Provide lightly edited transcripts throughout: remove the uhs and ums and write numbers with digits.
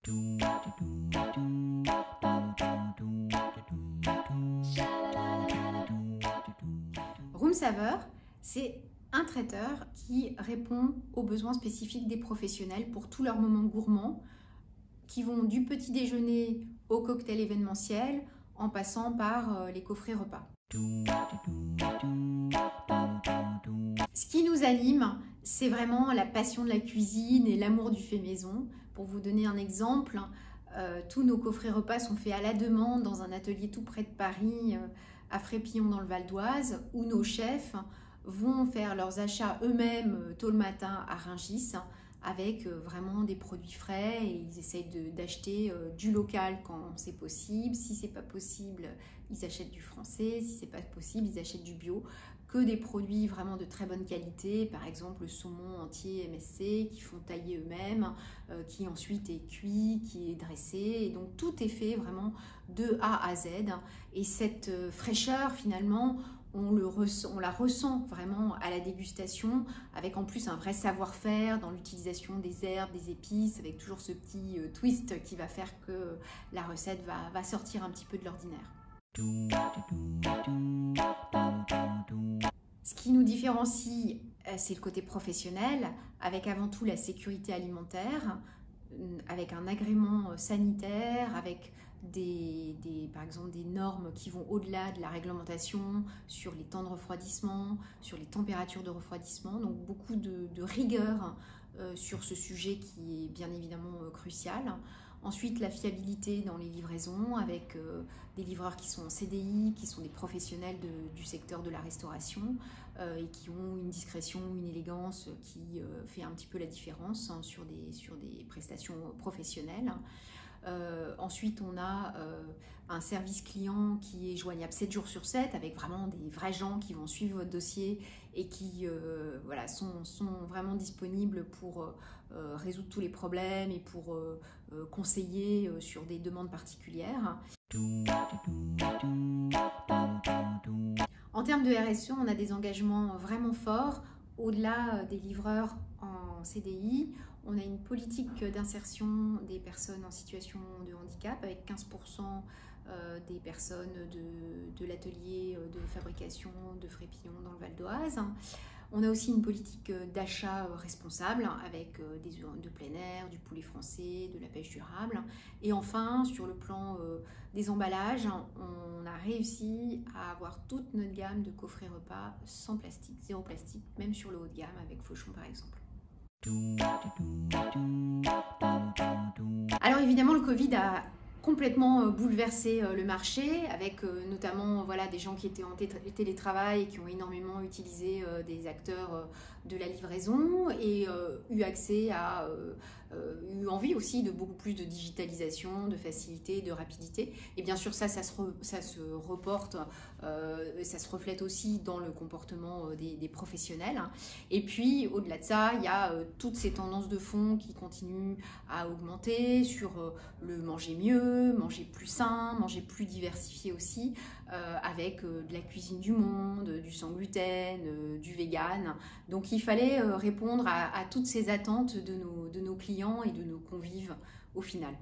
Room Saver, c'est un traiteur qui répond aux besoins spécifiques des professionnels pour tous leurs moments gourmands, qui vont du petit déjeuner au cocktail événementiel, en passant par les coffrets repas. Ce qui nous anime, c'est vraiment la passion de la cuisine et l'amour du fait maison. Pour vous donner un exemple, tous nos coffrets repas sont faits à la demande dans un atelier tout près de Paris, à Frépillon dans le Val d'Oise, où nos chefs vont faire leurs achats eux-mêmes tôt le matin à Rungis, avec vraiment des produits frais, et ils essayent d'acheter du local quand c'est possible. Si c'est pas possible, ils achètent du français. Si c'est pas possible, ils achètent du bio. Que des produits vraiment de très bonne qualité, par exemple le saumon entier MSC, qui font tailler eux-mêmes, qui ensuite est cuit, qui est dressé. Et donc tout est fait vraiment de A à Z. Et cette fraîcheur finalement, on la ressent vraiment à la dégustation, avec en plus un vrai savoir-faire dans l'utilisation des herbes, des épices, avec toujours ce petit twist qui va faire que la recette va sortir un petit peu de l'ordinaire. Ce qui nous différencie, c'est le côté professionnel, avec avant tout la sécurité alimentaire, avec un agrément sanitaire, avec par exemple des normes qui vont au-delà de la réglementation sur les temps de refroidissement, sur les températures de refroidissement, donc beaucoup de rigueur sur ce sujet qui est bien évidemment crucial. Ensuite, la fiabilité dans les livraisons avec des livreurs qui sont en CDI, qui sont des professionnels du secteur de la restauration et qui ont une discrétion, une élégance qui fait un petit peu la différence sur des prestations professionnelles. Ensuite, on a un service client qui est joignable 7 jours sur 7 avec vraiment des vrais gens qui vont suivre votre dossier et qui voilà, sont vraiment disponibles pour résoudre tous les problèmes et pour conseiller sur des demandes particulières. En termes de RSE, on a des engagements vraiment forts. Au-delà des livreurs en CDI, on a une politique d'insertion des personnes en situation de handicap avec 15% des personnes de l'atelier de fabrication de Frépillon dans le Val d'Oise. On a aussi une politique d'achat responsable avec des œufs de plein air, du poulet français, de la pêche durable. Et enfin, sur le plan des emballages, on a réussi à avoir toute notre gamme de coffrets repas sans plastique, zéro plastique, même sur le haut de gamme avec Fauchon par exemple. Alors évidemment, le Covid a complètement bouleversé le marché avec notamment voilà, des gens qui étaient en télétravail et qui ont énormément utilisé des acteurs de la livraison et eu accès à eu envie aussi de beaucoup plus de digitalisation, de facilité, de rapidité. Et bien sûr ça se reporte, ça se reflète aussi dans le comportement des professionnels. Et puis au-delà de ça, il y a toutes ces tendances de fond qui continuent à augmenter sur le manger mieux, manger plus sain, manger plus diversifié aussi, avec de la cuisine du monde, du sans gluten, du vegan. Donc il fallait répondre à toutes ces attentes de nos clients et de nos convives au final.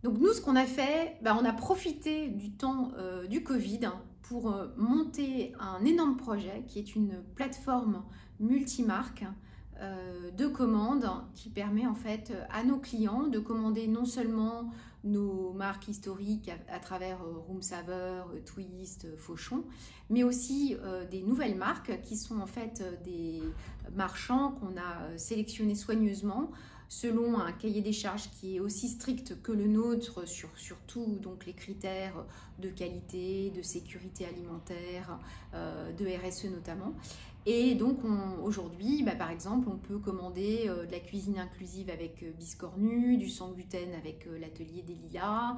Donc nous, ce qu'on a fait, on a profité du temps du Covid pour monter un énorme projet qui est une plateforme multimarque de commandes qui permet en fait à nos clients de commander non seulement nos marques historiques à travers Room Saver, Twist, Fauchon, mais aussi des nouvelles marques qui sont en fait des marchands qu'on a sélectionnés soigneusement selon un cahier des charges qui est aussi strict que le nôtre sur tous donc les critères de qualité, de sécurité alimentaire, de RSE notamment. Et donc aujourd'hui, par exemple, on peut commander de la cuisine inclusive avec Biscornu, du sans gluten avec l'atelier des Lilas,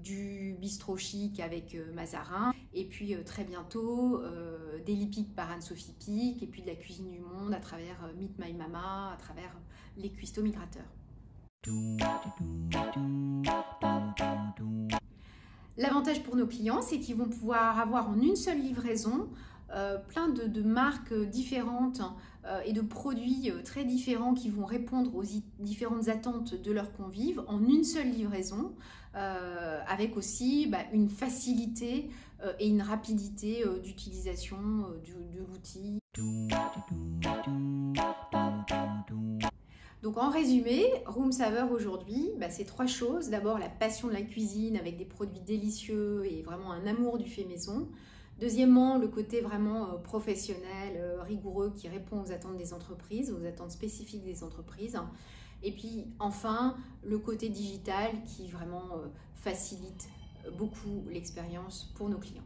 du bistrot chic avec Mazarin, et puis très bientôt des lipides par Anne-Sophie Pic, et puis de la cuisine du monde à travers Meet My Mama, à travers les cuistots migrateurs. L'avantage pour nos clients, c'est qu'ils vont pouvoir avoir en une seule livraison plein de marques différentes et de produits très différents qui vont répondre aux différentes attentes de leurs convives en une seule livraison, avec aussi une facilité et une rapidité d'utilisation de l'outil. Donc en résumé, Room Savor aujourd'hui, c'est trois choses. D'abord la passion de la cuisine avec des produits délicieux et vraiment un amour du fait maison. Deuxièmement, le côté vraiment professionnel, rigoureux qui répond aux attentes des entreprises, aux attentes spécifiques des entreprises. Et puis enfin, le côté digital qui vraiment facilite beaucoup l'expérience pour nos clients.